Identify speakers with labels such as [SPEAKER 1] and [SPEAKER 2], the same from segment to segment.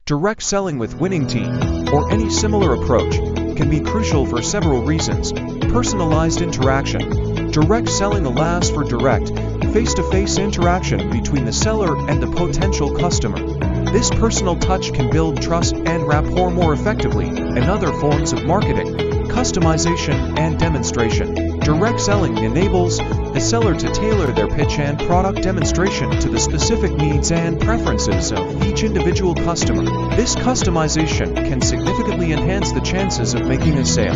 [SPEAKER 1] Direct selling with WinningTeam, or any similar approach, can be crucial for several reasons. Personalized interaction. Direct selling allows for direct, face-to-face interaction between the seller and the potential customer. This personal touch can build trust and rapport more effectively than other forms of marketing, customization, and demonstration. Direct selling enables the seller to tailor their pitch and product demonstration to the specific needs and preferences of each individual customer. This customization can significantly enhance the chances of making a sale.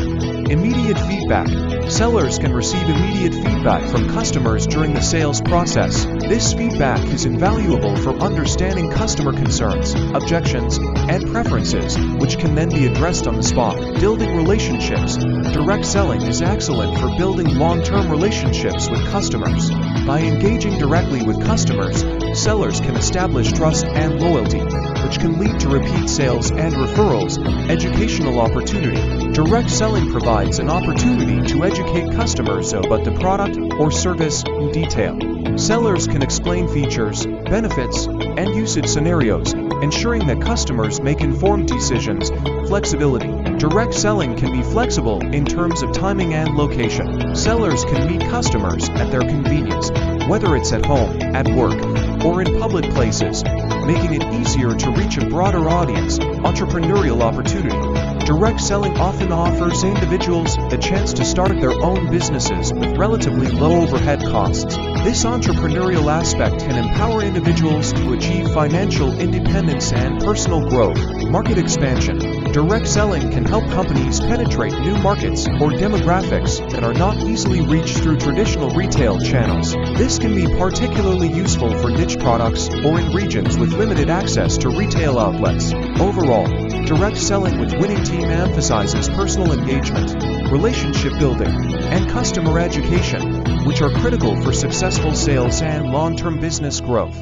[SPEAKER 1] Immediate feedback. Sellers can receive immediate feedback from customers during the sales process. This feedback is invaluable for understanding customer concerns, objections, and preferences, which can then be addressed on the spot. Building relationships. Direct selling is excellent for building long-term relationships with customers. By engaging directly with customers, sellers can establish trust and loyalty, which can lead to repeat sales and referrals. Educational opportunity. Direct selling provides an opportunity to educate customers about the product or service in detail. Sellers can explain features, benefits, and usage scenarios, ensuring that customers make informed decisions. Flexibility. Direct selling can be flexible in terms of timing and location. Sellers can meet customers at their convenience, whether it's at home, at work, or in public places, making it easier to reach a broader audience. Entrepreneurial opportunity. Direct selling often offers individuals the chance to start their own businesses with relatively low overhead costs. This entrepreneurial aspect can empower individuals to achieve financial independence and personal growth. Market expansion. Direct selling can help companies penetrate new markets or demographics that are not easily reached through traditional retail channels. This can be particularly useful for niche products or in regions with limited access to retail outlets. Overall, direct selling with WinningTeam emphasizes personal engagement, relationship building, and customer education, which are critical for successful sales and long-term business growth.